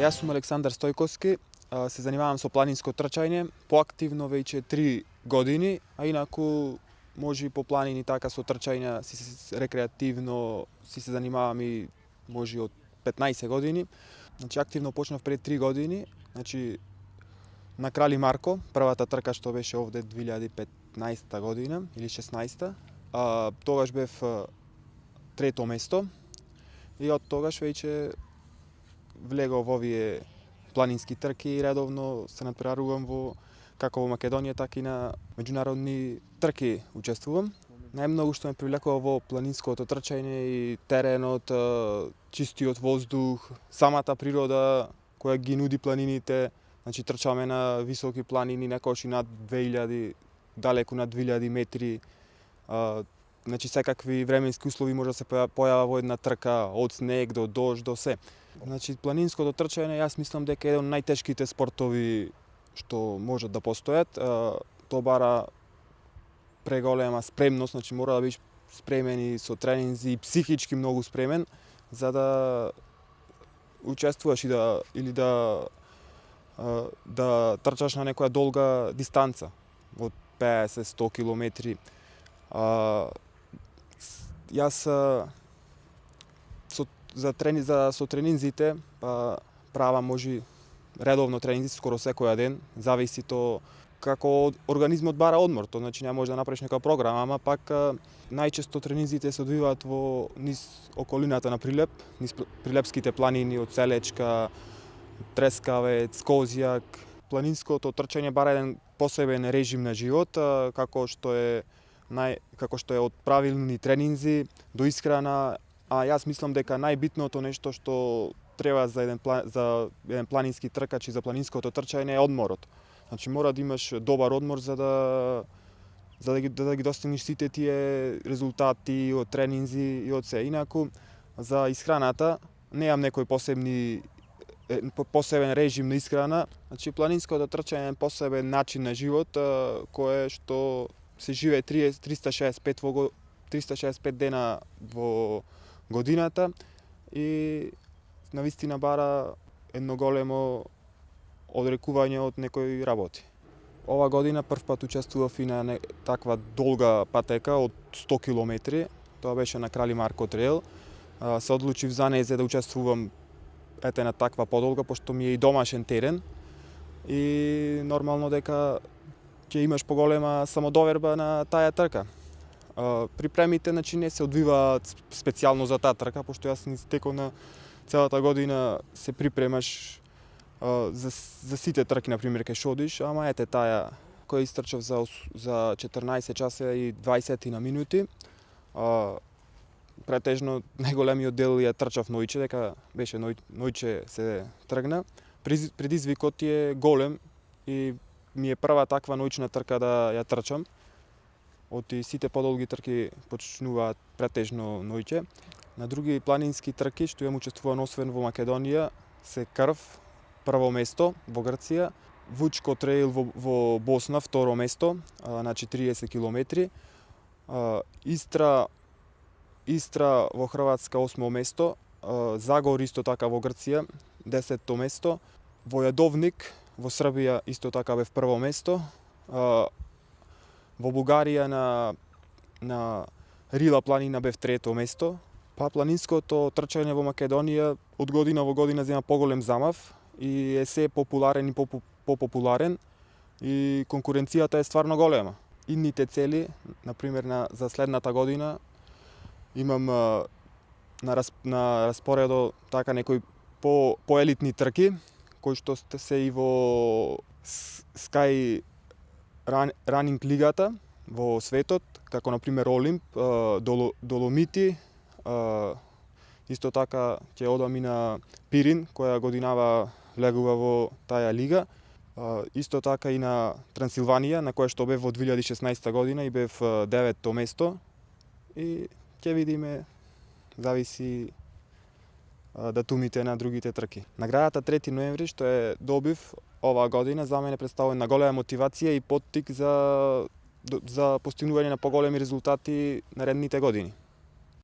Јас сум Александар Стојковски, се занимавам со планинско трчање, поактивно веќе 3 години, а инаку може и по планини така со трчања рекреативно се занимавам и може од 15 години. Значи активно почнав пред 3 години, значи на Крали Марко, првата трка што беше овде 2015 година или 16-та. Тогаш бев трето место и од тогаш веќе влегов во овие планински трки и редовно се натпреварувам како во Македонија, така и на меѓународни трки учествувам. Најмногу што ме привлекува во планинското трчање и теренот, чистиот воздух, самата природа која ги нуди планините. Значи трчаме на високи планини, некогаш и над 2000, далеку над 2000 метри. Значи секакви временски услови може да се појава во една трка, од снег до дожд до се. Значи планинското трчање јас мислам дека е еден од најтешките спортови што можат да постојат. Тоа бара преголема спремност, значи мора да бидеш спремен и со тренинзи и психички многу спремен за да учествуваш и да трчаш на некоја долга дистанца од 50-100 километри. Јас со тренинзите правам може редовно тренинзи скоро секој ден, зависи то како организмот бара одмор, то значи не може да направиш нека програма, ама пак најчесто тренинзите се одвиваат во низ околината на Прилеп, низ прилепските планини од Селечка, Трескавец, Козјак. Планинското трчање бара еден посебен режим на живот, како што е од правилни тренинзи до исхрана, а јас мислам дека најбитното нешто што треба за еден планински тркач и за планинското трчање е одморот. Значи мора да имаш добар одмор за да ги достигнеш сите тие резултати од тренинзи и од се. Инаку за исхраната немам некој посебен режим на исхрана. Значи планинското трчање е посебен начин на живот кое што се живее 365 дена во годината и навистина бара едно големо одрекување од некои работи. Ова година првпат учествував и на таква долга патека од 100 километри. Тоа беше на Крали Марко трейл. Се одлучив за неја за да учествувам на таква подолга, пошто ми е и домашен терен и нормално дека ќе имаш поголема самодоверба на таа трка. Припремите значи не се одвиваат специјално за таа трка, пошто јас низ текот на целата година се припремаш за сите трки, например, кај што одиш, ама ете таа која истрчав за 14 часа и 20 на минути. Претежно најголемиот дел ја трчав ноќе, дека беше ноќе се тргна. Предизвикот е голем и ми е прва таква ноќна трка да ја трчам. Од сите подолги трки почнуваат претежно ноќе. На други планински трки што јам учествуван освен во Македонија се Крв, прво место во Грција, Вучко трейл во Босна, второ место на 40 километри, Истра во Хрватска 8 место, Загор исто така во Грција 10 место, во Јадовник во Србија исто така бев прво место, во Бугарија на Рила планина бев трето место. Па планинското трчање во Македонија од година во година зема поголем замав и е се популарен и попопуларен и конкуренцијата е стварно голема. Идните цели, например за следната година имам на распоредо така некои поелитни трки кои што се и во Sky Running лигата во светот, како например Олимп, Доломити, исто така ќе одам и на Пирин, која годинава влегува во таа лига. Исто така и на Трансилванија, на која што бев во 2016 година и бев 9-то место. И ќе видиме, зависи датумите на другите трки. Наградата 3 ноември што е добив оваа година за мене представува една голема мотивација и поттик за постигнување на поголеми резултати наредните години.